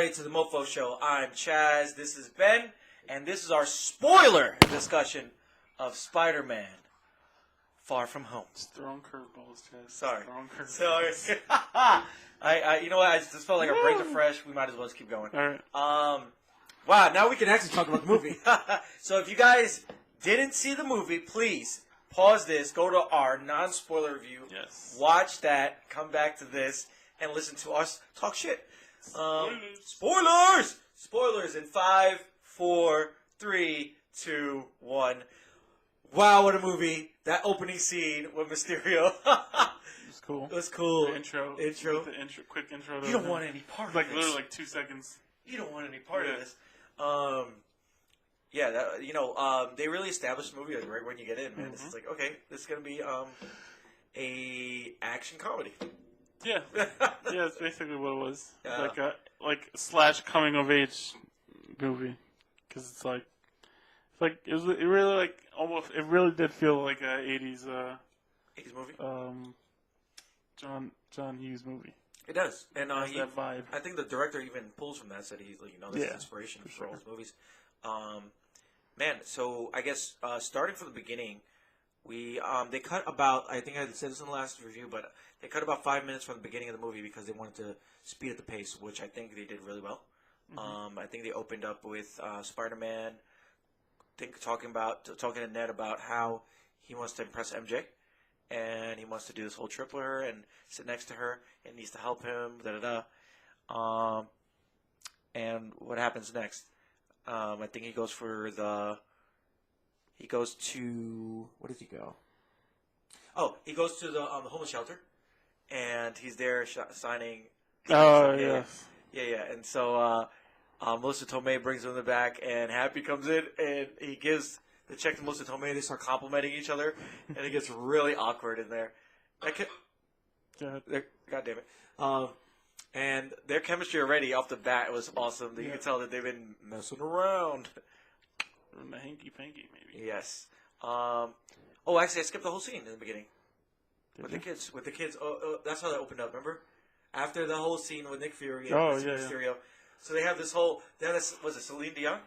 everybody to the Mofo Show. I'm Chaz. This is Ben, and this is our spoiler discussion of Spider-Man: Far From Home. Just throwing curveballs, Chaz. Sorry. Sorry. You know what? I just felt like a break of fresh. We might as well just keep going. All right. Wow. Now we can actually talk about the movie. So if you guys didn't see the movie, please pause this. Go to our non-spoiler review. Yes. Watch that. Come back to this and listen to us talk shit. Spoilers in 5, 4, 3, 2, 1. Wow, what a movie! That opening scene with Mysterio. It's cool. It was cool. The intro. Intro. The quick intro. To You don't want any part of like this. literally like 2 seconds. You don't want any part of this. They really established the movie like, right when you get in, man. It's like, okay, this is gonna be a action comedy. Yeah. Yeah, that's basically what it was. Yeah. Like slash coming of age movie, because it's like it really like almost it really did feel like a 80s 80s movie. John Hughes movie. It does, and that vibe. I think the director even pulls from that. Said he's like, this is inspiration for all his movies. Man, so I guess starting from the beginning, they cut about, I think I said this in the last review, but they cut about 5 minutes from the beginning of the movie because they wanted to speed up the pace, which I think they did really well. I think they opened up with Spider-Man, talking to Ned about how he wants to impress MJ, and he wants to do this whole trip with her and sit next to her, and needs to help him, and what happens next? I think he goes to, what does he go? Oh, he goes to the homeless shelter, and he's there signing. Oh, yes. Yeah. And so Melissa Tomei brings him in the back, and Happy comes in, and he gives the check to Melissa Tomei. They start complimenting each other, and it gets really awkward in there. God damn it. And their chemistry already off the bat was awesome. You can tell that they've been messing around. From the hanky-panky, maybe. Yes. Actually, I skipped the whole scene in the beginning. With the kids. That's how that opened up, remember? After the whole scene with Nick Fury and Mysterio. Yeah. So they have this whole... was it Celine Dion?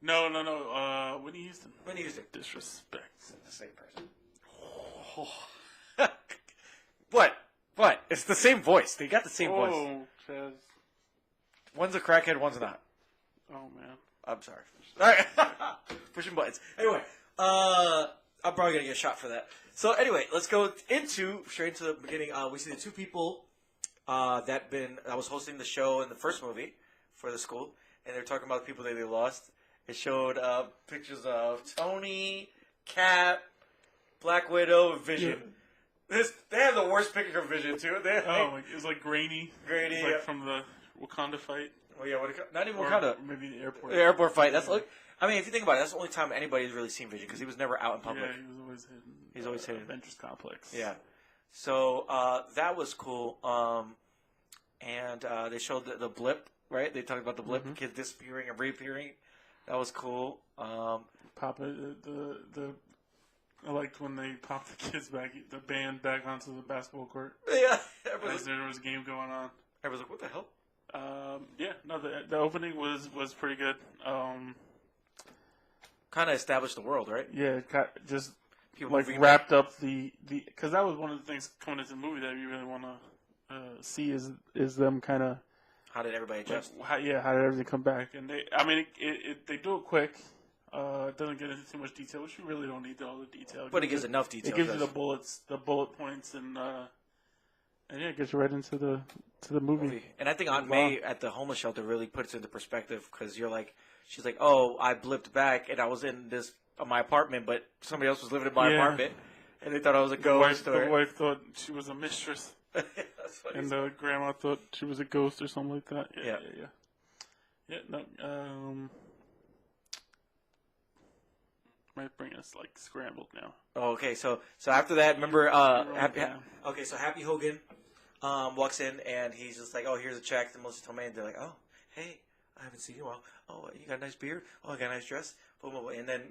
No. Whitney Houston. Whitney Houston. Disrespect. It's the same person. What? It's the same voice. They got the same voice. Oh, Chaz. One's a crackhead, one's not. Oh, man. I'm sorry. All right. Pushing buttons. Anyway, I'm probably going to get shot for that. So anyway, let's go straight into the beginning. We see the two people that was hosting the show in the first movie for the school, and they're talking about the people that they lost. It showed pictures of Tony, Cap, Black Widow, and Vision. Yeah. They have the worst picture of Vision, too. It was like grainy. Grainy, it was like from the Wakanda fight. Oh, yeah, not even Wakanda. Maybe the airport. The airport fight. That's if you think about it, that's the only time anybody's really seen Vision, because he was never out in public. Yeah, he was always hidden. He's always hidden. Avengers Complex. Yeah. So that was cool. And they showed the blip, right? They talked about the blip, kids disappearing and reappearing. That was cool. I liked when they popped the kids back, the band back onto the basketball court. Yeah. As there was a game going on. Everyone's like, what the hell? The opening was pretty good. Kind of established the world, right? Yeah, just people wrapped up the because that was one of the things coming into the movie that you really want to see is them kind of how did everybody adjust? How did everything come back? And they do it quick. It doesn't get into too much detail, which you really don't need all the detail. But it gives enough detail. It gives you the bullet points, and it gets right into the movie. And I think Aunt May at the homeless shelter really puts it into perspective because she's like, oh, I blipped back and I was in my apartment, but somebody else was living in my apartment, and they thought I was a ghost. The wife thought she was a mistress, and the grandma thought she was a ghost or something like that. Yeah. No. Might bring us scrambled now. Oh, okay. So after that, remember, Happy Hogan walks in and he's just like, oh, here's a check to Melissa Tomei, and they're like, oh, hey, I haven't seen you in a while. Oh, you got a nice beard. Oh, I got a nice dress. Boom, boom, boom. And then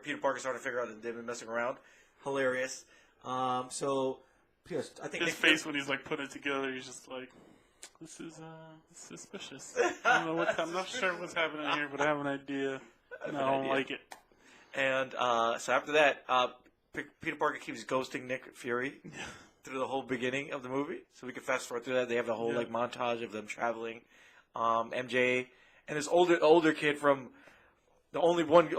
Peter Parker started to figure out that they've been messing around. Hilarious. I think his face when he's putting it together, he's just like, This is suspicious. I don't know what. I'm not sure what's happening here, but I have an idea, and I don't like it. And so after that, Peter Parker keeps ghosting Nick Fury through the whole beginning of the movie. So we can fast forward through that. They have the whole like montage of them traveling. MJ and this older kid from the only one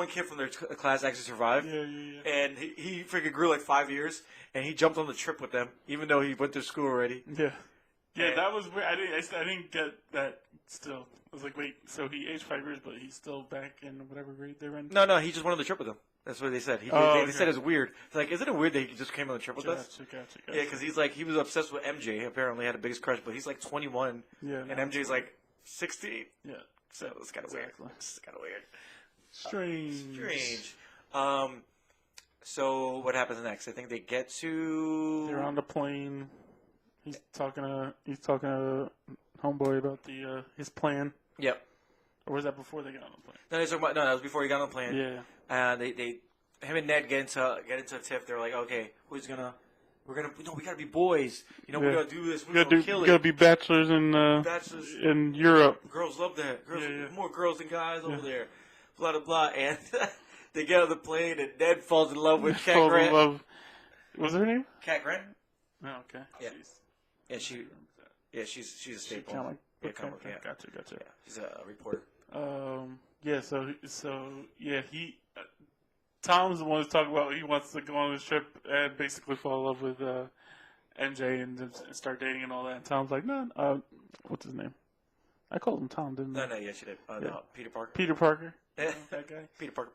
kid from their class actually survived. Yeah. And he freaking grew like 5 years, and he jumped on the trip with them, even though he went to school already. Yeah. Yeah, that was weird. I didn't get that still. I was like, wait, so he aged 5 years, but he's still back in whatever grade they're in? No, he just went on the trip with them. That's what they said. They said it's weird. It's like, isn't it weird that he just came on the trip with us? Gotcha. Yeah, because he was obsessed with MJ. Apparently, had a biggest crush, but he's like 21, and MJ's like 16. Yeah. So it's kind of weird. It's kind of weird. Strange. So what happens next? I think they get to. They're on the plane. He's talking to homeboy about his plan. Yep. Or was that before they got on the plane? No, that was before he got on the plane. Yeah. Him and Ned get into a tiff. They're like, okay, we gotta be boys. We gotta do this. We gotta kill it. We gotta be bachelors in Europe. Girls love that. More girls than guys over there. Blah blah blah. And they get on the plane, and Ned falls in love with Cat Grant. What's her name? Cat Grant. Oh, okay. Yeah. She's a staple. Gotcha. Yeah, she's a reporter. Tom's the one who's talking about he wants to go on this trip and basically fall in love with MJ and start dating and all that. And Tom's like, no, what's his name? I called him Tom, didn't I? No, yeah, she did. No, Peter Parker. Peter Parker. That guy. Peter Parker.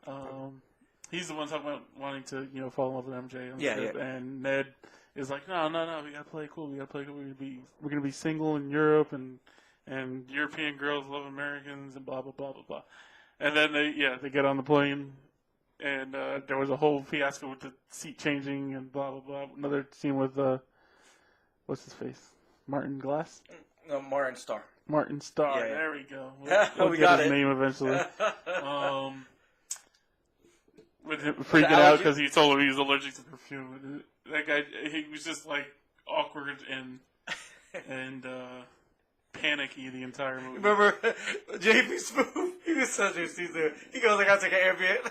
He's the one talking about wanting to, fall in love with MJ. Yeah. And Ned is like, no, we gotta play it cool. We're gonna be single in Europe and European girls love Americans and blah blah blah blah blah. And then they get on the plane. And there was a whole fiasco with the seat changing and blah, blah, blah. Another scene with, what's his face? Martin Glass? No, Martin Starr. Martin Starr. Yeah. There we go. We got his it. name eventually. With him freaking out because he told him he was allergic to perfume. That guy, he was just like awkward and panicky the entire movie. Remember JP Smooth? He was such a season. He goes, I gotta take an Ambien.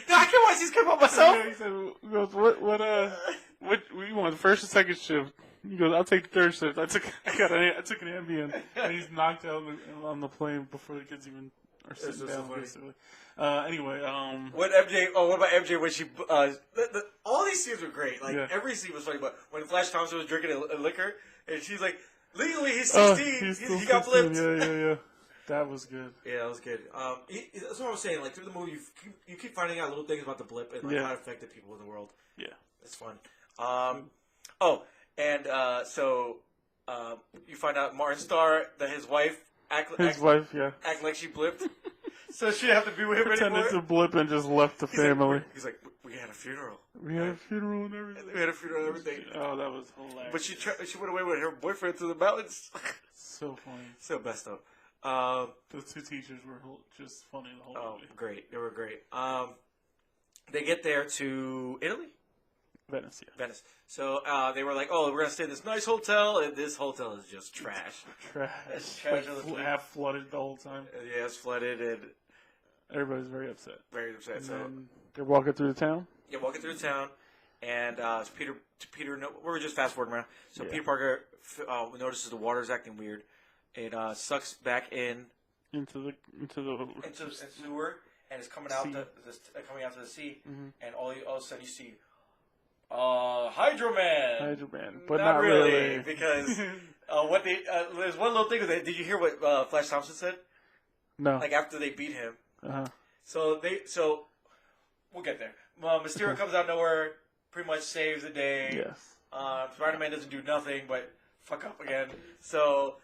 No, I can't watch these come up myself. Yeah, he said, what you want, the first and second shift? He goes, I'll take the third shift. I took an Ambien. And he's knocked out on the plane before the kids even are sitting down, so basically. Anyway, what about MJ when she, all these scenes were great. Like, every scene was funny, but when Flash Thompson was drinking a liquor, and she's like, legally, he's 16. He got flipped. Yeah. That was good. Yeah, that was good. That's what I was saying. Like, through the movie, you keep finding out little things about the blip and like how it affected people in the world. Yeah. It's fun. So you find out Martin Starr, that his wife act like she blipped. So she didn't have to be with him anymore. Pretended to blip and just left the family. He's like, we had a funeral. We had a funeral and everything. Oh, that was hilarious. But she went away with her boyfriend to the mountains. So funny. So messed up. The two teachers were just funny the whole movie. Oh, great. They were great. They get there to Italy? Venice, yeah. Venice. So they were like, we're going to stay in this nice hotel, and this hotel is just trash. It's trash. Half flooded the whole time. Yeah, it's flooded, and everybody's very upset. Very upset. And so then they're walking through the town? Yeah, walking through the town, and Peter, we're just fast forwarding around. So Peter Parker notices the water is acting weird. It sucks back into the sewer, and it's coming out to the sea, and all of a sudden you see Hydro Man, but not really because there's one little thing with it. Did you hear what Flash Thompson said? No. Like after they beat him. So we'll get there. Mysterio comes out of nowhere, pretty much saves the day. Yes. Spider-Man doesn't do nothing but fuck up again. So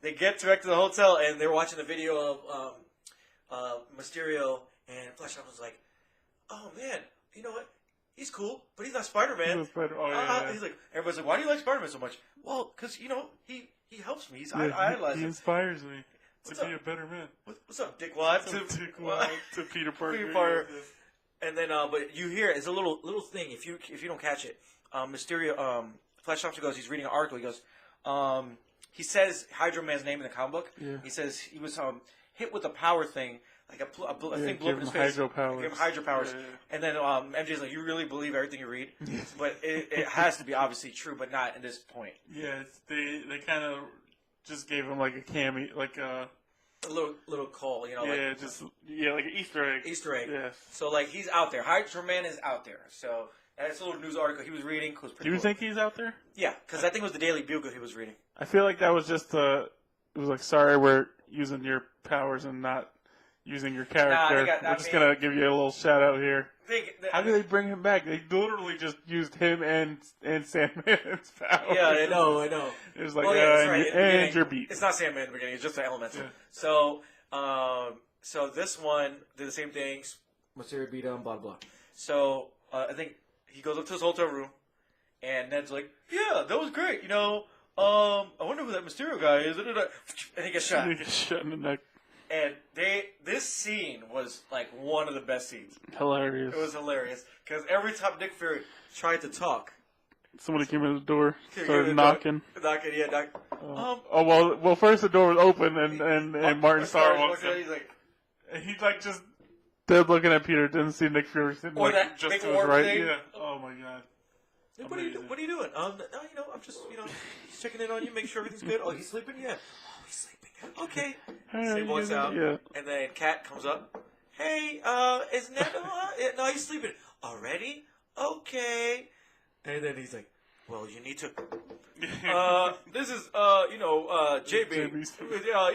they get back to the hotel and they're watching the video of Mysterio, and Flash Thompson's like, "Oh man, you know what? He's cool, but he's not Spider-Man." He's like, everybody's like, "Why do you like Spider-Man so much?" Well, because he helps me. I idolize him. He inspires me to be a better man. What's up, Dickwad? To Peter Parker. Peter Parker. And then, but you hear it's a little thing. If you don't catch it, Mysterio, Flash Thompson goes. He's reading an article. He goes, He says Hydro Man's name in the comic book. Yeah. He says he was hit with a power thing, like a thing blew up give in his him face. hydro powers. Give him hydro powers. Yeah. And then MJ's like, "You really believe everything you read?" But it has to be obviously true, but not at this point. Yeah, they kind of just gave him like a cameo, like a little call, you know. yeah, like, just like an Easter egg. Easter egg. Yeah. So like he's out there. Hydro Man is out there. So that's a little news article he was reading. Was pretty Do you cool. think he's out there? Yeah, because I think it was the Daily Bugle he was reading. I feel like that was just it was like, sorry, we're using your powers and not using your character. We're just gonna give you a little shout out here. How do they bring him back? They literally just used him and Sandman's powers. Yeah, I know. It was like, that's right. and you're beat. It's not Sandman in the beginning. It's just the elemental. Yeah. So this one did the same things. Mysterio beat him, blah blah. So I think he goes up to his hotel room, and Ned's like, "Yeah, that was great. You know, I wonder who that Mysterio guy is." And he gets shot. He gets shot in the neck. And this scene was like one of the best scenes. Hilarious. It was hilarious because every time Nick Fury tried to talk, somebody came in the door, started knocking. Yeah. Well, first the door was open and Martin Starr walks in. He's like, He's like just dead looking at Peter. Didn't see Nick Fury sitting or like that just big to his orb right. thing. Yeah. Oh my god. Hey, what are you doing? No, I'm just just checking in on you, make sure everything's good. Oh, he's sleeping? Yeah. Oh, he's sleeping. Okay. Hey, Same voice out. Yeah. And then Kat comes up. Hey, is Ned? No, he's sleeping. Already? Okay. And then he's like, well, you need to. This is JB.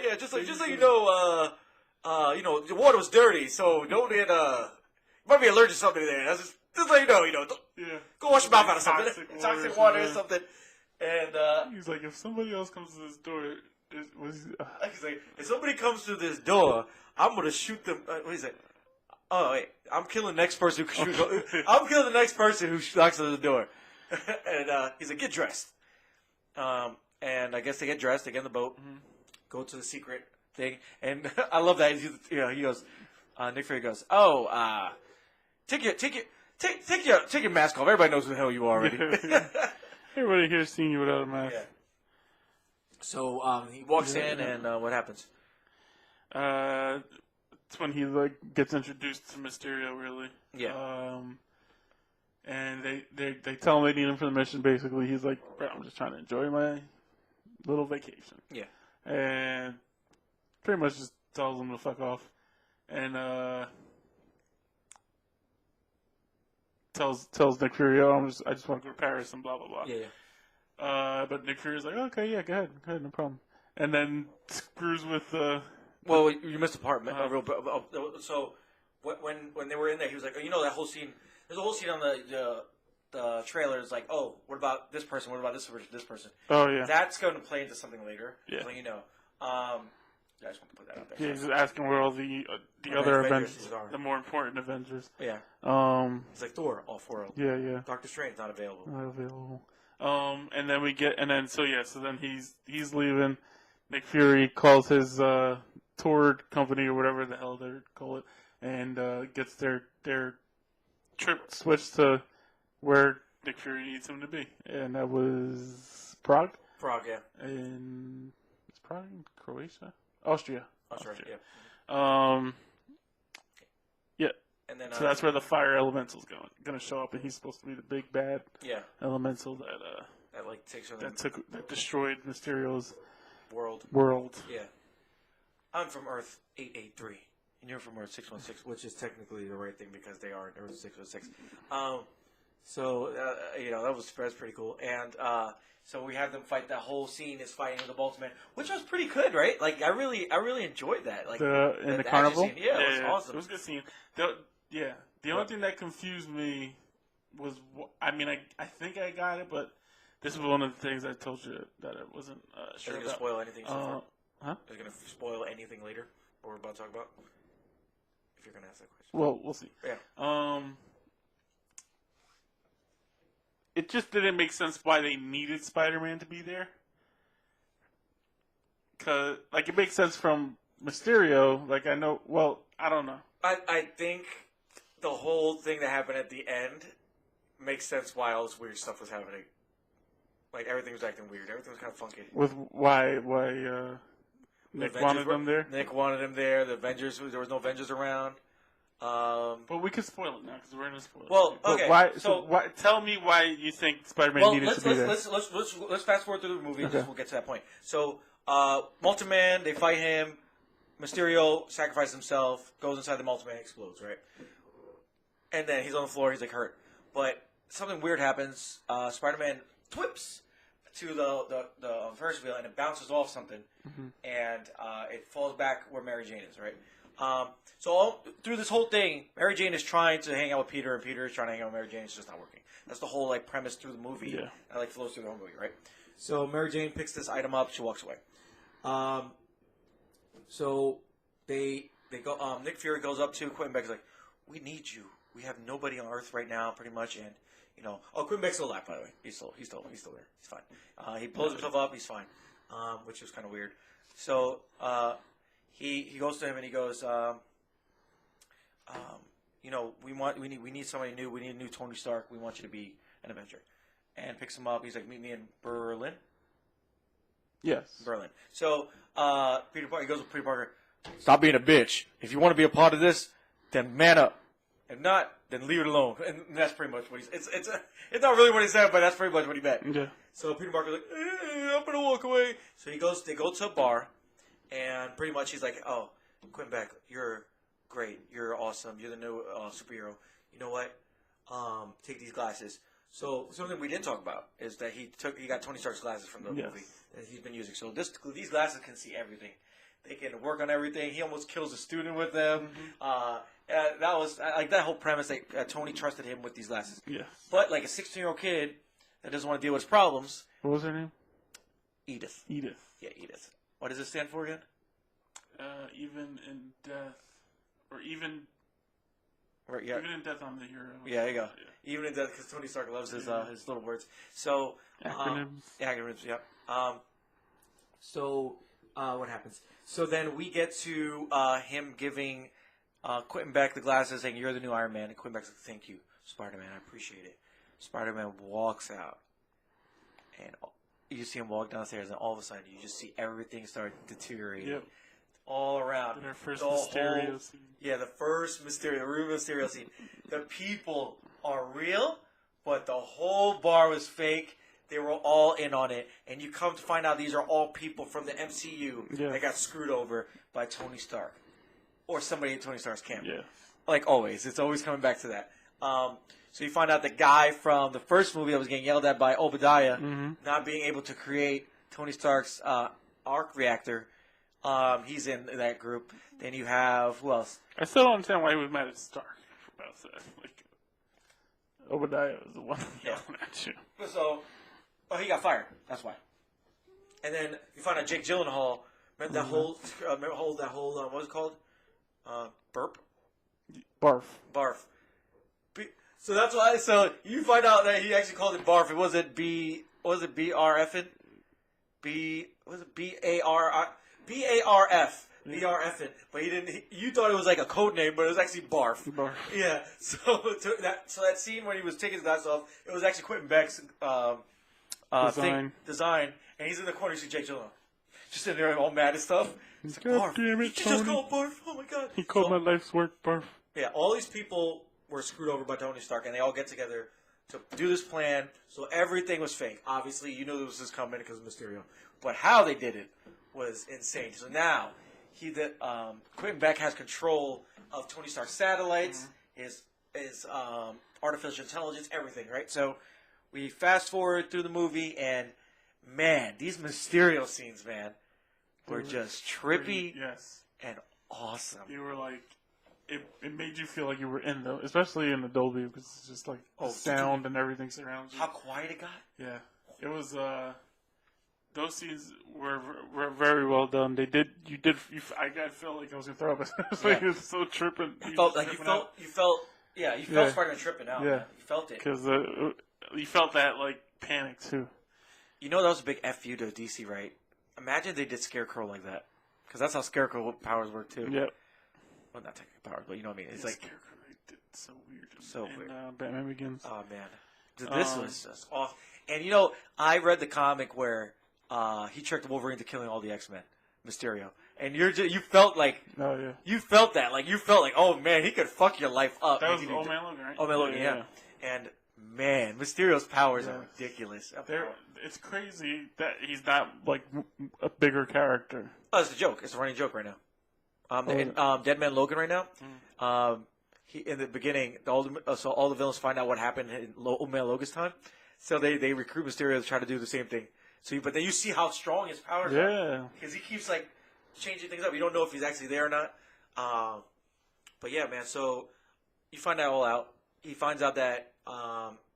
Yeah, just so you know, the water was dirty, so don't get you might be allergic to something there. That's just so you know, go wash your mouth out of something, toxic water or something. And he's like, if somebody else comes to this door, he's like, if somebody comes to this door, I'm gonna shoot them. What is it? Oh wait, I'm killing the next person who I'm killing the next person who knocks on the door. And he's like, get dressed. And I guess they get dressed. They get in the boat, go to the secret thing, and I love that. He goes, Nick Fury goes, oh, take your mask off. Everybody knows who the hell you are already. Everybody here's seen you without a mask. Yeah. So he walks in, and what happens? It's when he gets introduced to Mysterio, really. Yeah. And they tell him they need him for the mission. Basically, he's like, "Bro, I'm just trying to enjoy my little vacation." Yeah. And pretty much just tells him to fuck off, and tells Nick Fury, "Oh, I just want to go to Paris and blah blah blah." Yeah. But Nick Fury's like, "Okay, yeah, go ahead, no problem." And then screws with Well, you missed a part. So when they were in there, he was like, that whole scene. There's a whole scene on the trailer. It's like, oh, what about this person? What about this person? Oh yeah. That's going to play into something later. Yeah. So you know. I just want to put that out there. Yeah, he's asking where all the other Avengers, the more important Avengers. Yeah. It's like Thor, all 4 of them. Yeah. Doctor Strange not available. Not available. And then so then he's leaving. Nick Fury calls his tour company or whatever the hell they call it, and gets their trip switched to where Nick Fury needs him to be, and that was Prague. Prague, yeah. And it's Prague in Croatia, Austria. Yeah. Yeah. And then so that's where the fire elemental's going to show up, and he's supposed to be the big bad elemental that takes over that destroyed Mysterio's world. Yeah. I'm from Earth 883, and you're from Earth 616, which is technically the right thing because they are in Earth 616. That's pretty cool. And so we have them fight. That whole scene is fighting with the Boltzmann, which was pretty good, right? Like I really enjoyed that. Like in the carnival. Scene. Yeah, it was awesome. It was a good scene. The only thing that confused me was, I think I got it, but this is one of the things I told you that I wasn't sure about. Is it going to spoil anything so far? Huh? Is it going to spoil anything later? What we're about to talk about? If you're going to ask that question. Well, we'll see. Yeah. It just didn't make sense why they needed Spider-Man to be there. Cause it makes sense from Mysterio. I don't know. I think the whole thing that happened at the end makes sense why all this weird stuff was happening. Like everything was acting weird. Everything was kind of funky. With why Nick wanted them there? Nick wanted him there. The Avengers, there was no Avengers around. But we could spoil it now because we're in a spoiler. Well, But okay. why? So why? Tell me why you think Spider-Man needed to be there. let's fast forward through the movie. And Okay. we'll get to that point. So, Multiman, they fight him. Mysterio sacrifices himself, goes inside the Multiman, explodes, right? And then he's on the floor. He's like hurt, but something weird happens. Spider-Man whips to the Ferris wheel and it bounces off something, and it falls back where Mary Jane is, right? So all through this whole thing, Mary Jane is trying to hang out with Peter, and Peter is trying to hang out with Mary Jane. It's just not working. That's the whole like premise through the movie. Yeah. And like flows through the whole movie, right? So Mary Jane picks this item up. She walks away. So they go. Nick Fury goes up to Quentin Beck's like, "We need you. We have nobody on Earth right now, pretty much." And Quentin Beck's still alive, by the way. He's still there. He's fine. He pulls himself up. He's fine, which is kind of weird. So he goes to him and he goes, we need somebody new. We need a new Tony Stark. We want you to be an Avenger. And picks him up. He's like, meet me in Berlin. Yes. Berlin. So Peter Parker, he goes with Peter Parker. Stop being a bitch. If you want to be a part of this, then man up. If not, then leave it alone. And that's pretty much what he's. It's not really what he said, but that's pretty much what he meant. Yeah. So Peter Parker's like, I'm gonna walk away. So they go to a bar, and pretty much he's like, oh, Quentin Beck, you're great. You're awesome. You're the new superhero. You know what? Take these glasses. So something we didn't talk about is that he got Tony Stark's glasses from the movie that he's been using. So these glasses can see everything. They can work on everything. He almost kills a student with them. That was like that whole premise that Tony trusted him with these glasses. Yes. But like a 16-year-old kid that doesn't want to deal with his problems. What was her name? Edith. Edith. Yeah, Edith. What does it stand for again? Even in death, or even. Right, yeah. Even in death, I'm the hero. Yeah, there you go. Yeah. Even in death, because Tony Stark loves his little words. So Acronyms. acronyms. Yeah. So what happens? So then we get to him giving Quentin Beck the glasses, saying, "You're the new Iron Man." And Quentin Beck's like, "Thank you, Spider-Man. I appreciate it." Spider-Man walks out, and you see him walk downstairs, and all of a sudden, you just see everything start deteriorating. Yep. All around. In our first The Mysterio scene. Yeah, the first real Mysterio scene. The people are real, but the whole bar was fake. They were all in on it. And you come to find out these are all people from the MCU that got screwed over by Tony Stark. Or somebody in Tony Stark's camp. Yeah. Like always. It's always coming back to that. So you find out the guy from the first movie that was getting yelled at by Obadiah not being able to create Tony Stark's arc reactor. He's in that group. Then you have who else? I still don't understand why he was mad at Stark about that. Like, Obadiah was the one yelling at you. So, he got fired. That's why. And then you find out Jake Gyllenhaal. Remember that whole what was it called? Burp. Barf. Barf. So that's why. So you find out that he actually called it barf. It wasn't B. Was it BRFing? Was it BARF? BRFing. But he didn't. You thought it was like a code name, but it was actually barf. Barf. Yeah. So that scene when he was taking his glasses off, it was actually Quentin Beck's design, and he's in the corner. You see Jake Gyllenhaal just sitting there all mad and stuff. He's like, God barf. damn it, You just Tony. called barf. Oh my god. He called my life's work Barf. Yeah, all these people were screwed over by Tony Stark, and they all get together to do this plan. So everything was fake. Obviously, you knew this was coming because of Mysterio, but how they did it was insane. So now Quentin Beck has control of Tony Stark's satellites, his artificial intelligence, everything. Right. So we fast forward through the movie, and man, these Mysterio scenes, man, were just trippy and awesome. You were like, it made you feel like you were in especially in the Dolby, because it's just like the sound and everything surrounds you. How quiet it got. Yeah, it was. Those scenes were very well done. I felt like I was gonna throw up. It was so tripping. You felt Spider-Man tripping out. Yeah, Man. You felt it because you felt that like panic too. You know that was a big F you to DC, right? Imagine they did Scarecrow like that, because that's how Scarecrow powers work too. Yep. Well, not technical powers, but you know what I mean. It's like Scarecrow did so weird. So weird. Batman Begins. Oh man. This was just awesome. And you know, I read the comic where he tricked Wolverine to killing all the X-Men, Mysterio, and you felt like you felt that oh man, he could fuck your life up. That was Old Man Logan, right? Old Man Logan, yeah. And man, Mysterio's powers are ridiculous. It's crazy that he's not like a bigger character. Oh, it's a joke. It's a running joke right now. Dead Man Logan right now. He in the beginning, all the villains find out what happened in Old Man Logan's time, so they recruit Mysterio to try to do the same thing. So, but then you see how strong his powers are because he keeps like changing things up. You don't know if he's actually there or not. But yeah, man. So you find that all out. He finds out that.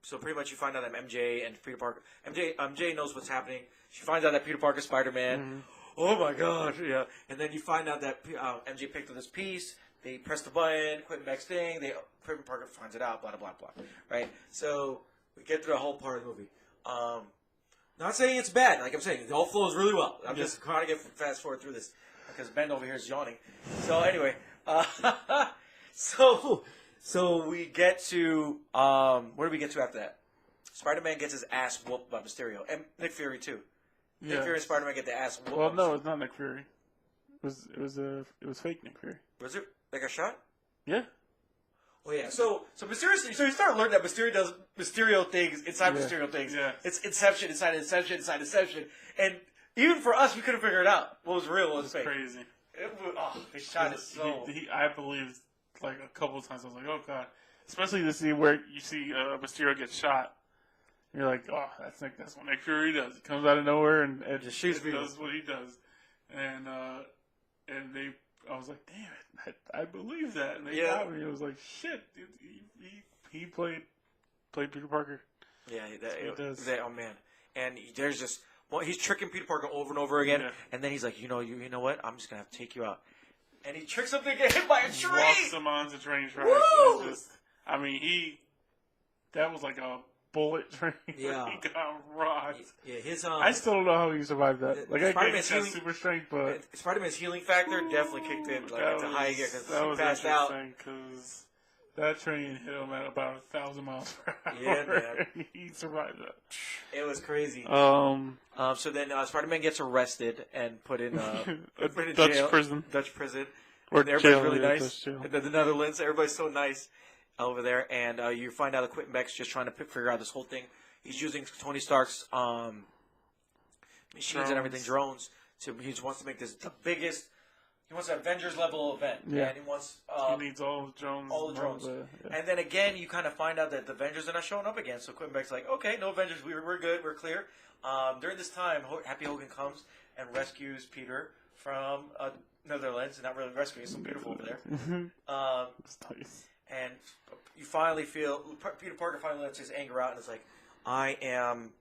So pretty much you find out that MJ and Peter Parker. MJ knows what's happening. She finds out that Peter Parker's Spider-Man. Mm-hmm. Oh my God! Yeah. And then you find out that MJ picked up this piece. They press the button, quit the next thing. Peter Parker finds it out. Blah blah blah blah. Right. So we get through the whole part of the movie. Not saying it's bad. Like I'm saying, it all flows really well. I'm just trying to get fast forward through this because Ben over here is yawning. So anyway, so we get to where do we get to after that? Spider-Man gets his ass whooped by Mysterio and Nick Fury too. Nick Fury and Spider-Man get the ass whooped. Well, no, it's not Nick Fury. It was fake Nick Fury. Was it? They got shot? Yeah. Oh yeah. So Mysterio. So you start learning that Mysterio does Mysterio things inside Mysterio things. Yeah. It's Inception inside Inception inside Inception, and even for us, we couldn't figure it out. What was real? What was fake? Crazy. They shot his soul. I believed like a couple of times. I was like, oh God. Especially the scene where you see Mysterio get shot. You're like, oh, that's what Nick Fury does. He comes out of nowhere and just shoots people. Does what he does, and I was like, damn it, I believe that. And they got me. I was like, shit, dude, he played Peter Parker. Yeah, he does. Oh man, and there's just he's tricking Peter Parker over and over again, and then he's like, you know what? I'm just gonna have to take you out, and he tricks him to get hit by a tree. Walks him onto train tracks. That was like a bullet train. Yeah, he got rocked. Yeah, I still don't know how he survived that. Like I get that super strength, but Spider-Man's healing factor definitely kicked in like into high gear because he passed out. Because that train hit him at about 1,000 miles per hour. Yeah, man. He survived that. It was crazy. So then Spider-Man gets arrested and put in Dutch jail. prison. Dutch prison. Or and everybody's jail, really nice. And then the Netherlands, everybody's so nice over there. And you find out that Quentin Beck's just trying to figure out this whole thing. He's using Tony Stark's machines and everything, drones. He just wants to make this the biggest. He wants an Avengers level event, and he wants. He needs all the drones. All the drones, and then again, you kind of find out that the Avengers are not showing up again. So Quentin Beck's like, "Okay, no Avengers. We're good. We're clear." During this time, Happy Hogan comes and rescues Peter from Netherlands, and not really rescuing. It's so beautiful over there. It's nice. And you finally feel Peter Parker finally lets his anger out, and is like, "I am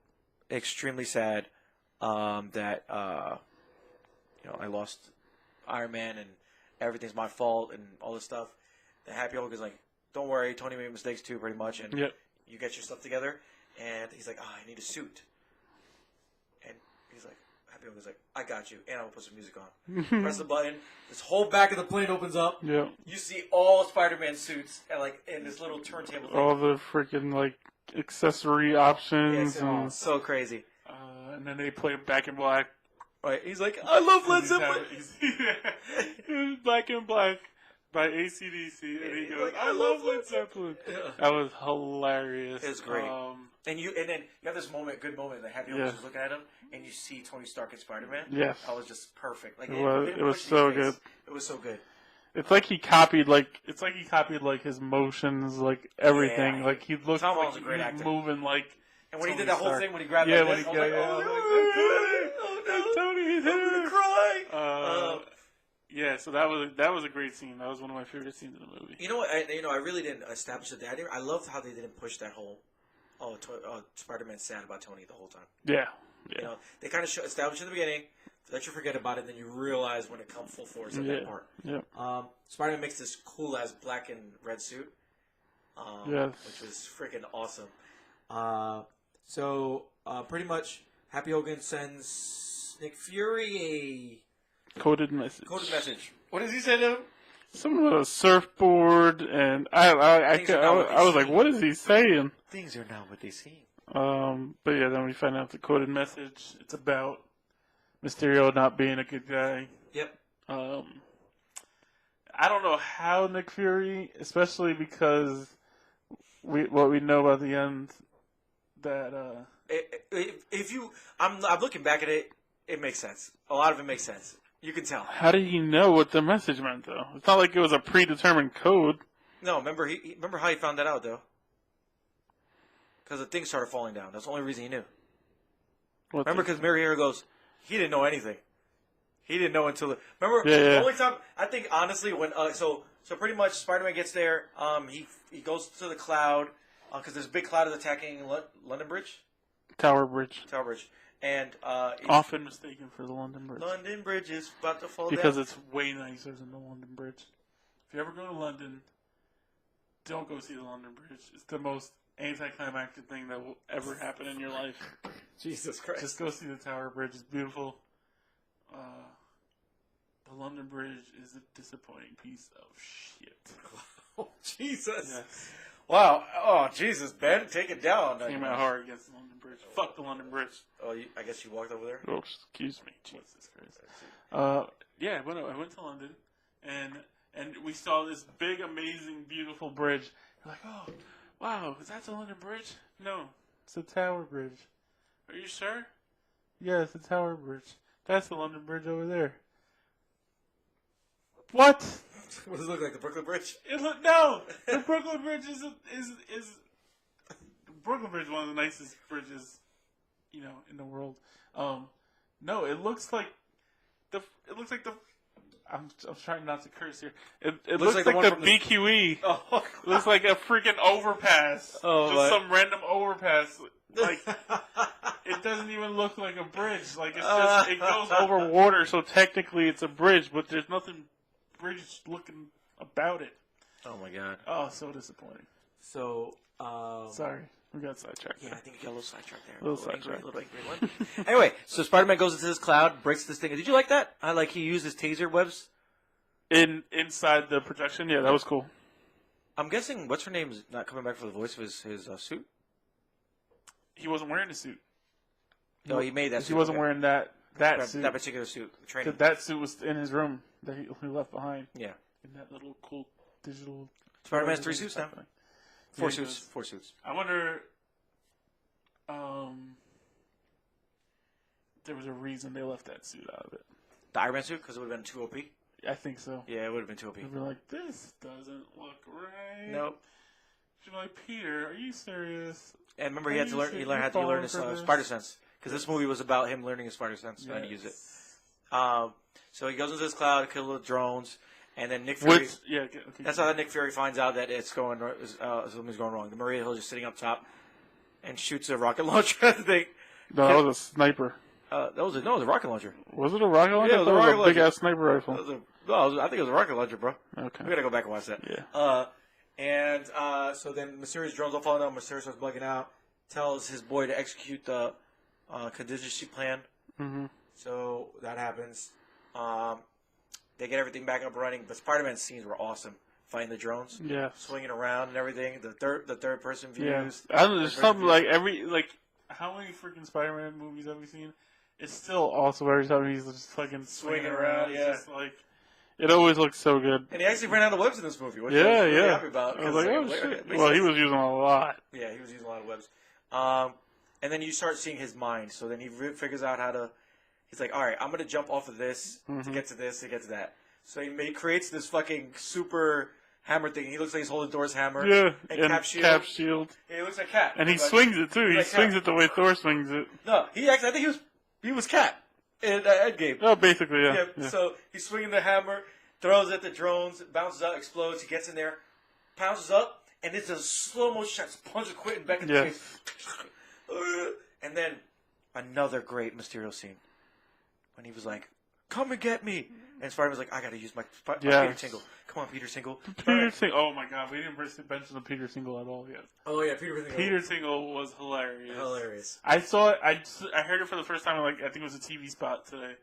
extremely sad that I lost Iron Man and everything's my fault and all this stuff." The Happy Hogan's like, "Don't worry, Tony made mistakes too, pretty much, and you get your stuff together." And he's like, "I need a suit." And he's like, Happy Hogan's like, "I got you," and I'll put some music on. Press the button. This whole back of the plane opens up. Yeah. You see all Spider-Man suits and like in this little turntable thing. All the freaking like accessory options. And so crazy. And then they play Back in Black. Right, he's like, "I love Led Zeppelin." Black and Black by AC/DC, and he goes, like, "I love Led Zeppelin." Yeah. That was hilarious. It's great. And then you have this good moment that Happy Hogan's just looking at him, and you see Tony Stark and Spider-Man. Yes, that was just perfect. Like it was so good. It was so good. It's like he copied his motions, like everything. Yeah. Like he looked like he was moving like. And when he did that whole thing, when he grabbed that, I was like, "Oh no, Tony, I'm gonna cry." So that was a great scene. That was one of my favorite scenes in the movie. You know what? I really didn't establish it. I loved how they didn't push that whole, Spider-Man's sad about Tony the whole time. Yeah. You know, they kind of established in the beginning, let you forget about it, and then you realize when it comes full force at that part. Yeah. Spider-Man makes this cool ass black and red suit. Which was freaking awesome. So pretty much, Happy Hogan sends Nick Fury a coded message. What does he say to him? Something with a surfboard, and I was like, what is he saying? Things are not what they seem. But yeah, then we find out the coded message. It's about Mysterio not being a good guy. Yep. I don't know how Nick Fury, especially because what we know about the end, that I'm looking back at it, it makes sense. A lot of it makes sense. You can tell. How do you know what the message meant, though? It's not like it was a predetermined code. No, remember how he found that out though. Because the thing started falling down. That's the only reason he knew. Remember, because Mary Harry goes, he didn't know anything. He didn't know until the only time I think honestly when so pretty much Spider-Man gets there, he goes to the cloud because there's a big cloud attacking London Bridge. Tower Bridge. And often mistaken for the London Bridge. London Bridge is about to fall because down. It's way nicer than the London Bridge. If you ever go to London, don't go see the London Bridge. It's the most anticlimactic thing that will ever happen in your life. Jesus Christ. Just go see the Tower Bridge. It's beautiful. The London Bridge is a disappointing piece of shit. Oh, Jesus. Yes. Wow. Oh, Jesus, Ben. Take it down. Came out hard against the London Bridge. Fuck the London Bridge. Oh, I guess you walked over there? Oh, excuse me. Jesus Christ. Yeah, I went to London, and we saw this big, amazing, beautiful bridge. You're like, oh, wow, is that the London Bridge? No, it's the Tower Bridge. Are you sure? Yeah, it's the Tower Bridge. That's the London Bridge over there. What? What does it look like, the Brooklyn Bridge? No! The Brooklyn Bridge is Brooklyn Bridge is one of the nicest bridges, in the world. No, it looks like I'm trying not to curse here. It looks like the BQE. Oh. It looks like a freaking overpass. Oh, just some random overpass. Like, it doesn't even look like a bridge. Like, it's just, it goes over water, so technically it's a bridge, but there's nothing bridge looking about it. Oh my god. Oh, so disappointing. So, sorry, we got sidetracked. Yeah, I think you got a little sidetracked there. A little sidetracked. Angry one. Anyway, so Spider-Man goes into this cloud, breaks this thing. Did you like that? He used his taser webs. Inside the projection? Yeah, that was cool. I'm guessing, what's her name is not coming back for the voice of his suit? He wasn't wearing a suit. No, he made that suit. He wasn't wearing that suit. That particular suit. Training. That suit was in his room that he left behind. Yeah. In that little cool digital... Spider-Man has 3 suits now. 4 suits. 4 suits. I wonder... there was a reason they left that suit out of it. The Iron Man suit? Because it would have been too OP? I think so. Yeah, it would have been too OP. They were like, this doesn't look right. Nope. She's like, Peter, are you serious? And remember, he had to learn his spider sense. Because this movie was about him learning his spider sense and use it. So he goes into this cloud, kills the drones, and then Nick Fury... That's how Nick Fury finds out that something's going wrong. The Maria Hill just sitting up top and shoots a rocket launcher at the thing. No, that was a sniper. It was a rocket launcher. Was it a rocket launcher? Yeah, it was a rocket launcher. Big-ass sniper rifle. I think it was a rocket launcher, bro. Okay. We gotta go back and watch that. Yeah. So then Mysterio's drones all falling down. Mysterio starts bugging out. Tells his boy to execute the contingency plan. Mm-hmm. So that happens. They get everything back up running. But Spider-Man's scenes were awesome. Fighting the drones. Yeah. Swinging around and everything. The third person views. Yeah. I don't know. There's something how many freaking Spider-Man movies have we seen? It's still awesome every time he's just fucking swinging around. Yeah. It's just it always looks so good. And he actually ran out of webs in this movie, which I was really happy about. I was like, oh shit. Well, he was using a lot. Yeah, he was using a lot of webs. And then you start seeing his mind. So then he figures out how to. He's like, all right, I'm gonna jump off of this to get to this to get to that. So he creates this fucking super hammer thing. He looks like he's holding Thor's hammer. Yeah, and Cap shield. Yeah, he looks like Cap. And he swings it too. He swings it the way Thor swings it. No, I think he was Cap in Endgame. Oh, basically, yeah. So he's swinging the hammer, throws at the drones, bounces out, explodes. He gets in there, pounces up, and it's a slow motion shot. Punches Quentin back in the face. And then another great Mysterio scene when he was like, "Come and get me." And Spider was like, I gotta use my Peter Tingle. Come on, Peter Tingle. Peter Tingle. Oh my god, we didn't mention the Peter Tingle at all yet. Oh yeah, Peter Tingle. Peter Tingle was hilarious. Hilarious. I saw it. I heard it for the first time. I think it was a TV spot today,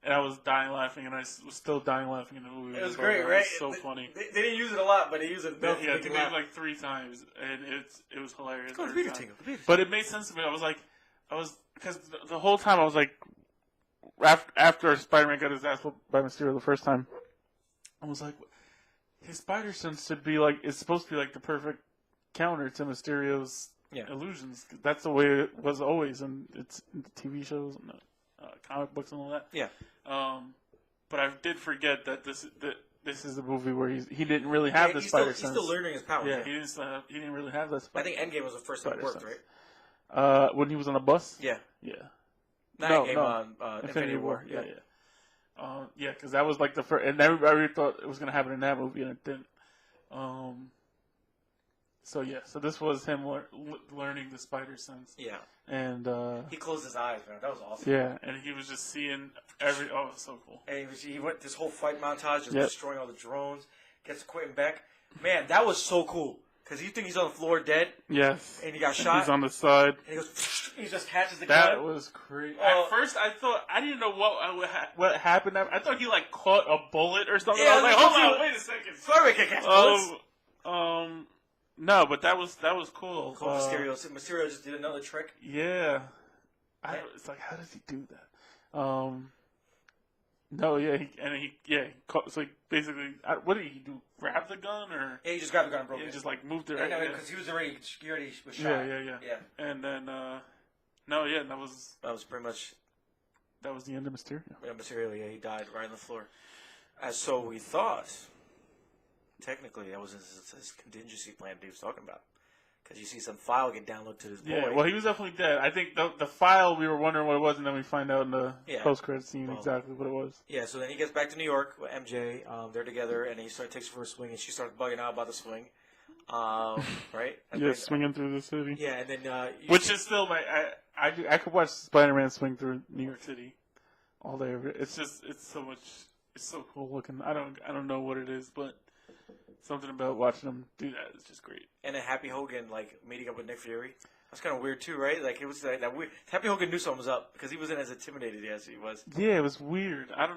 and I was dying laughing, and I was still dying laughing in the movie. It was great, right? It was so funny. They didn't use it a lot, but they used it. No, yeah, they did it like 3 times, and it was hilarious. Go to Peter Tingle. But it made sense to me. I was because the whole time I was like, after Spider-Man got his ass whooped by Mysterio the first time, I was like, his spider sense should be like, it's supposed to be like the perfect counter to Mysterio's illusions. That's the way it was always in TV shows and comic books and all that. Yeah. But I did forget that this is a movie where he didn't really have the spider sense. He's still learning his powers. Yeah, he didn't really have that. I think Endgame was the first time it worked, sense. right? When he was on a bus. Yeah. Yeah. Not Endgame, on Infinity War. Yeah. Yeah, because that was like the first, and everybody thought it was gonna happen in that movie, and it didn't. So this was him learning the spider sense. Yeah. And he closed his eyes, man. That was awesome. Yeah, and he was just seeing it was so cool. And he went this whole fight montage, just destroying all the drones, gets Quentin Beck. Man, that was so cool. Because you think he's on the floor dead. Yes. And he got shot. He's on the side. And he goes, he just catches the gun. That was crazy. At first, I didn't know what happened. I thought he like caught a bullet or something. Yeah, I was like, hold on, wait a second. Sorry, can't catch bullets. No, but that was cool. Mysterio just did another trick. Yeah. It's like, how does he do that? No, yeah, he caught, so he basically, what did he do? Grab the gun, or? Yeah, he just grabbed the gun and broke it. He just like moved it. Because he was already was shot. Yeah. And then, that was pretty much. That was the end of Mysterio. Yeah, Mysterio, he died right on the floor. As so we thought. Technically, that was his contingency plan that he was talking about. Because you see some file get downloaded to his boy. Yeah, well, he was definitely dead. I think the file, we were wondering what it was, and then we find out in the post-credit scene exactly what it was. Yeah, so then he gets back to New York with MJ. They're together, and he takes her for a swing, and she starts bugging out about the swing. Right? Swinging through the city. Yeah, and then... which is still I could watch Spider-Man swing through New York City all day. It's so cool looking. I don't know what it is, but... something about watching him do that is just great. And then Happy Hogan, meeting up with Nick Fury. That's kind of weird, too, right? It was that weird. Happy Hogan knew something was up because he wasn't as intimidated as he was. Yeah, it was weird. I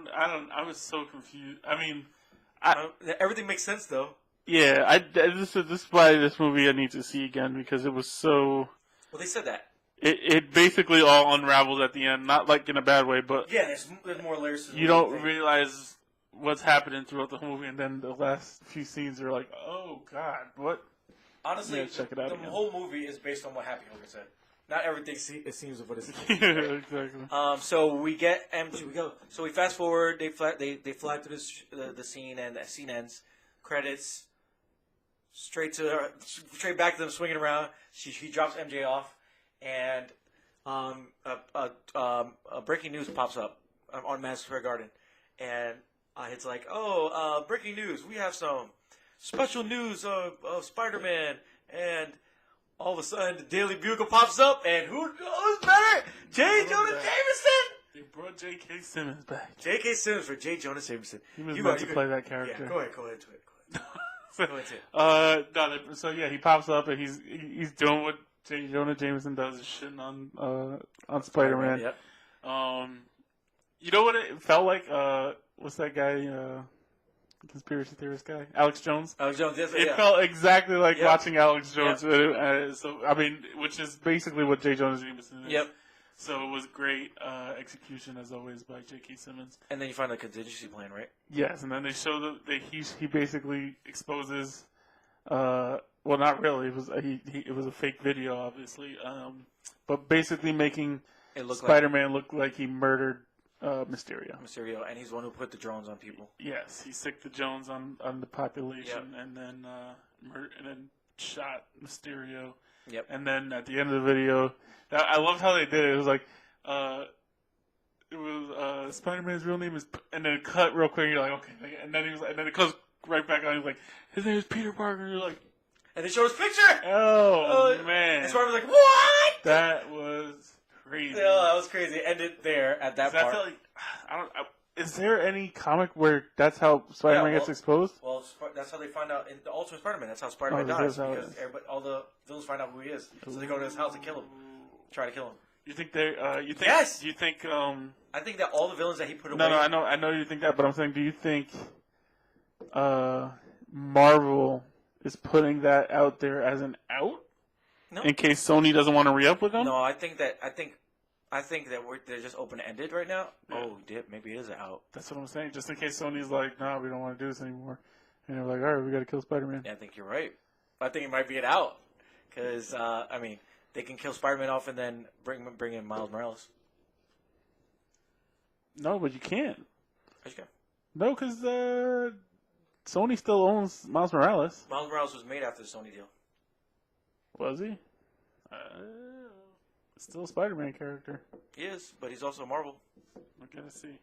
was so confused. I mean... everything makes sense, though. Yeah, this is why this movie I need to see again because it was so... Well, they said that. It basically all unraveled at the end, not in a bad way, but... Yeah, there's more layers to the You don't realize... what's happening throughout the whole movie, and then the last few scenes are like, oh god, what? Honestly, check it out the again. whole movie is based on what Happy Hogan said. Not everything it seems of what it seems. Yeah, exactly. So we get MJ. So we fast forward. They fly through the scene, and the scene ends. Credits. Straight back to them swinging around. She drops MJ off, and breaking news pops up on Madison Square Garden, and. It's like, breaking news. We have some special news of Spider-Man. And all of a sudden, the Daily Bugle pops up. And who's better? J. Jonah Jameson! They brought J.K. Simmons back. J.K. Simmons for J. Jonah Jameson. He was meant to play that character. Yeah, go ahead to it. So he pops up and he's doing what J. Jonah Jameson does, is shitting on Spider-Man. Yep. You know what it felt like? What's that guy? Conspiracy theorist guy, Alex Jones. Alex Jones, yes, It felt exactly like watching Alex Jones. Yep. Which is basically what J. Jonah Jameson is. Yep. So it was great execution as always by J.K. Simmons. And then you find the contingency plan, right? Yes, and then they show that he basically exposes. Well, not really. It was a fake video, obviously. But basically making Spider-Man look like he murdered. Mysterio, and he's the one who put the drones on people. Yes, he sicked the drones on the population, and then shot Mysterio. Yep. And then at the end of the video, I loved how they did it. It was like, Spider-Man's real name is, and then it cut real quick. And you're like, okay, and then and then it goes right back on. He's like, his name is Peter Parker. And you're like, and they show his picture. Oh man! And Spider-Man's like, what? That was. Crazy. Yeah, that was crazy. It ended there at that part. Is there any comic where that's how Spider-Man gets exposed? Well, that's how they find out in the Ultimate Spider-Man. That's how Spider-Man dies because all the villains find out who he is, so they go to his house and kill him, try to kill him. You think they? You think? Yes! You think? I think that all the villains that he put away. No, I know you think that, but I'm saying, do you think Marvel is putting that out there as an out No. in case Sony doesn't want to re-up with them? No, I think that they're just open ended right now. Yeah. Oh, dip, maybe it is out. That's what I'm saying. Just in case Sony's like, nah, we don't want to do this anymore, and they're like, all right, we got to kill Spider-Man. Yeah, I think you're right. I think it might be an out because I mean they can kill Spider-Man off and then bring in Miles Morales. No, but you can't. Okay. No, because Sony still owns Miles Morales. Miles Morales was made after the Sony deal. Was he? Still a Spider-Man character. He is, but he's also Marvel. We're gonna see.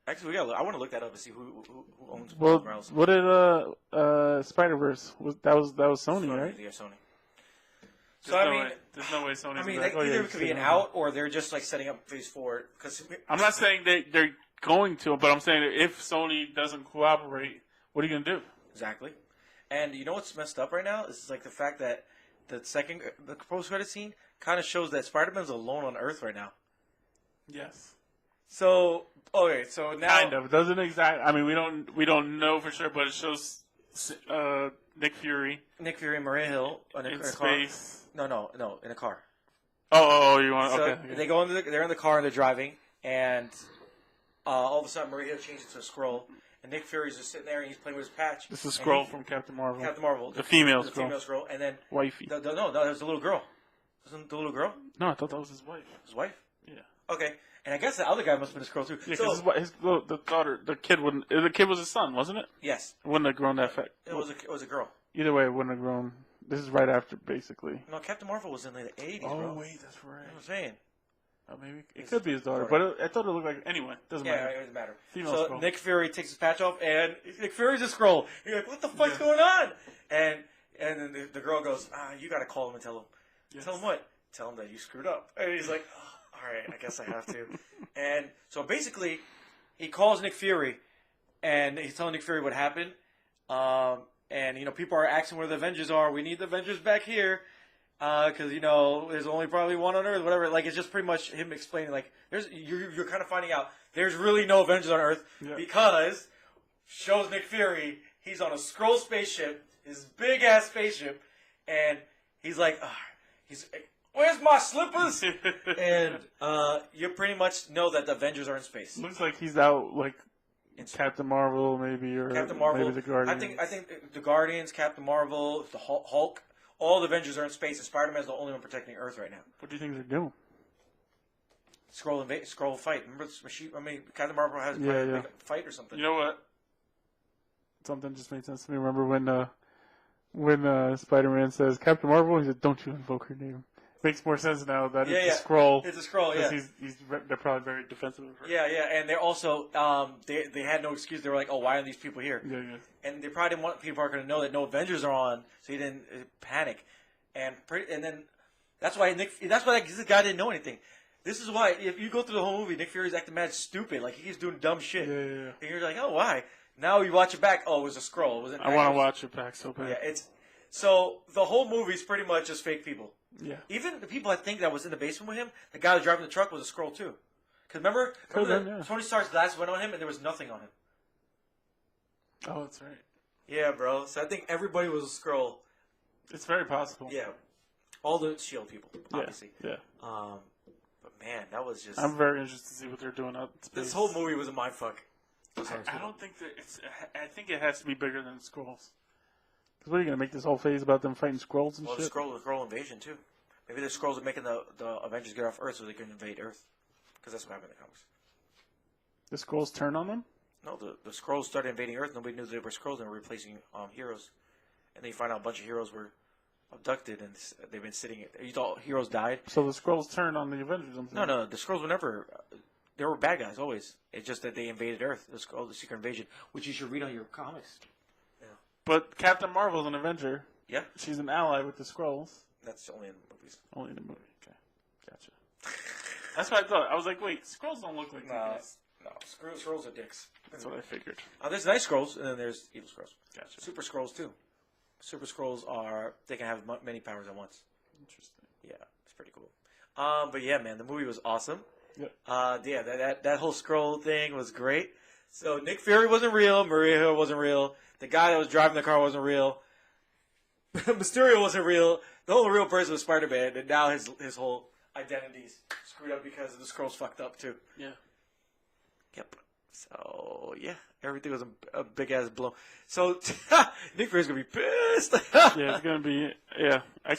Actually, I want to look that up and see who owns Well, Miles Morales. what did Spider-Verse that was Sony, right? Yeah, Sony. So I mean, there's no way Sony's. I mean, like, either it could be an out or they're just like setting up Phase 4. Because I'm not saying they're going to, but I'm saying that if Sony doesn't cooperate, what are you gonna do? Exactly. And you know what's messed up right now? Is like the fact that the post-credit scene kind of shows that Spider-Man's alone on Earth right now. Yes. So okay, so now Kind of. Doesn't exact. I mean, we don't know for sure, but it shows Nick Fury Nick Fury and Maria Hill in in a car. space. No, in a car. Oh, you want? So Okay. they go into they're in the car and they're driving, and all of a sudden Maria Hill changes to a Skrull, and Nick Fury's just sitting there and he's playing with his patch. This is And Skrull from Captain Marvel. Captain Marvel, The female the Skrull. female Skrull, and then Wifey. no, there's a little girl. Wasn't the little girl No, I thought that was his wife. his wife? Yeah. Okay, and I guess the other guy must have been a Skrull too. Yeah, So because the daughter, the kid was his son, wasn't it? yes, It wouldn't have grown that fast. it was a girl. Either way, it wouldn't have grown. This is right after, basically. No, Captain Marvel was in the 80s, bro. Oh wait, that's right. You know what I'm saying. Oh, maybe it It's could be his daughter, but I thought it looked like anyway. Doesn't Yeah, matter. it doesn't matter. Female So Skrull. Nick Fury takes his patch off, and Nick Fury's a Skrull. You're like, what the fuck's going on? And then the girl goes, you got to call him and tell him. Yes. Tell him what? Tell him that you screwed up. And he's like, oh, all right, I guess I have to. And so basically, he calls Nick Fury, and he's telling Nick Fury what happened. And, you know, people are asking where the Avengers are. We need the Avengers back here. Because, you know, there's only probably one on Earth, whatever. Like, it's just pretty much him explaining, like, you're kind of finding out there's really no Avengers on Earth Yeah. because shows Nick Fury, he's on a Skrull spaceship, his big-ass spaceship, and he's like, where's my slippers? And you pretty much know that the Avengers are in space. Looks like he's out like In Captain Marvel, maybe, or Captain Marvel, maybe the Guardians. I think the Guardians, Captain Marvel, the Hulk, all the Avengers are in space, and Spider-Man's the only one protecting Earth right now. What do you think they're doing? Skrull fight. Remember, Captain Marvel has Yeah, a yeah. big fight or something. You know what? Something just made sense to me. Remember when Spider-Man says Captain Marvel? He said, "Don't you invoke her name." Makes more sense now that it's a Skrull. It's a Skrull, yeah. They're probably very defensive of her. Yeah, and they're also they had no excuse. They were like, "Oh, why are these people here?" Yeah. And they probably didn't want Peter Parker to know that no Avengers are on, so he didn't panic. And then that's why this guy didn't know anything. This is why if you go through the whole movie, Nick Fury's acting mad stupid, like he's doing dumb shit. Yeah. And you're like, "Oh, why?" Now you watch it back. Oh, it was a Skrull. It was an I want to actress. watch it back so bad. Yeah, so the whole movie's pretty much just fake people. Yeah. Even the people I think that was in the basement with him, the guy who was driving the truck was a Skrull too. Because remember yeah. Tony Stark's glasses went on him and there was nothing on him. Oh, that's right. Yeah, bro. So I think everybody was a Skrull. It's very possible. Yeah, all the Shield people, obviously. Yeah. But man, that was just. I'm very interested to see what they're doing out in space. This whole movie was a mindfuck. I don't think that I think it has to be bigger than Skrulls. Because what are you going to make this whole phase about them fighting Skrulls and Well, the shit? Skrull invasion too. Maybe the Skrulls are making the Avengers get off Earth so they can invade Earth. Because that's what happened in the comics. The Skrulls turn on them? No, the Skrulls started invading Earth. Nobody knew they were Skrulls and were replacing heroes. And then you find out a bunch of heroes were abducted and they've been sitting. You thought heroes died? So the Skrulls turn on the Avengers. No. The Skrulls were never. They were bad guys always. It's just that they invaded Earth. It was called the Secret Invasion, which you should read on your comics. But Captain Marvel's an Avenger. Yeah, She's an ally with the Skrulls. that's only in the movies. Only in the movie. Okay. Gotcha. That's what I thought. I was like, wait, Skrulls don't look like that. No, Skrulls are dicks. That's what I figured. There's nice Skrulls, and then there's evil Skrulls. Gotcha. Super Skrulls too. Super Skrulls they can have many powers at once. Interesting. Yeah, it's pretty cool. But yeah, man, the movie was awesome. Yep. Yeah, that whole scroll thing was great. So Nick Fury wasn't real. Maria Hill wasn't real. The guy that was driving the car wasn't real. Mysterio wasn't real. The only real person was Spider-Man, and now his whole identity's screwed up because the scroll's fucked up too. Yeah. Yep. So yeah, everything was a big ass blow. So Nick Fury's gonna be pissed. Yeah, it's gonna be. Yeah, I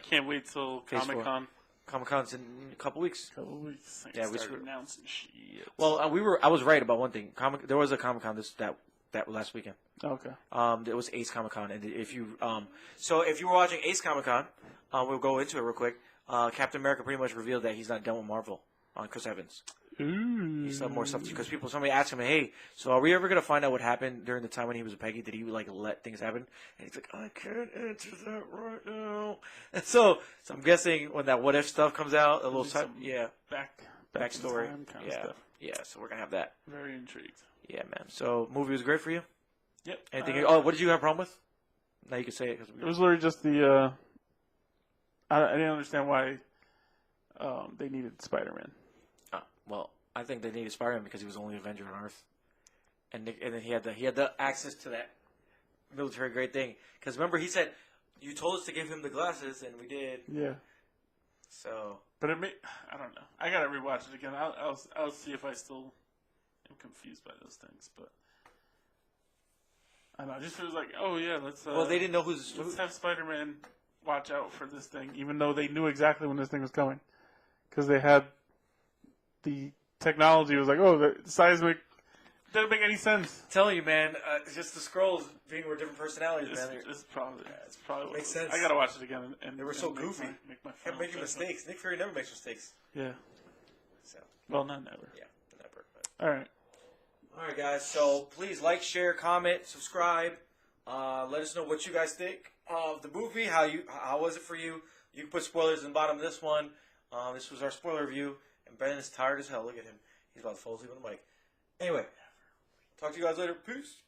can't wait till Phase Comic Con. Comic-Con's in a couple weeks. Couple weeks. I Yeah, can we start screwed- announcing shit. Well, I was right about one thing. There was a Comic-Con that last weekend. Okay. It was Ace Comic Con, and if you if you were watching Ace Comic Con, we'll go into it real quick. Captain America pretty much revealed that he's not done with Marvel on Chris Evans. Ooh. He said more stuff because somebody asked him, "Hey, so are we ever gonna find out what happened during the time when he was a Peggy? Did he like let things happen?" And he's like, "I can't answer that right now." And so I'm guessing when that what if stuff comes out, a little Some backstory backstory, kind of yeah, stuff. yeah. So we're gonna have that. Very intrigued. Yeah, man. So movie was great for you. Yep. Anything? What did you have a problem with? Now you can say it. It was literally just the. I didn't understand why they needed Spider-Man. Well, I think they needed Spider-Man because he was the only Avenger on Earth, and then he had the access to that military grade thing. Because remember, he said, "You told us to give him the glasses, and we did." Yeah. So, But I don't know. I gotta rewatch it again. I'll see if I still am confused by those things. But I don't know. It just feels like, oh yeah, let's. well, they didn't know Let's have Spider-Man watch out for this thing, even though they knew exactly when this thing was coming, because they had the technology. Was like, oh, the seismic doesn't make any sense. I'm telling you, man, it's just the scrolls being with different personalities, man. It's probably what Makes it was. sense. I gotta watch it again. And They were so make goofy. Make my Kept final making judgment. mistakes. Nick Fury never makes mistakes. Yeah. So, Well, not never. yeah, never. But. All right. All right, guys. So please like, share, comment, subscribe. Let us know what you guys think of the movie. How was it for you? You can put spoilers in the bottom of this one. This was our spoiler review, and Ben is tired as hell. Look at him. He's about to fall asleep on the mic. Anyway, talk to you guys later. Peace.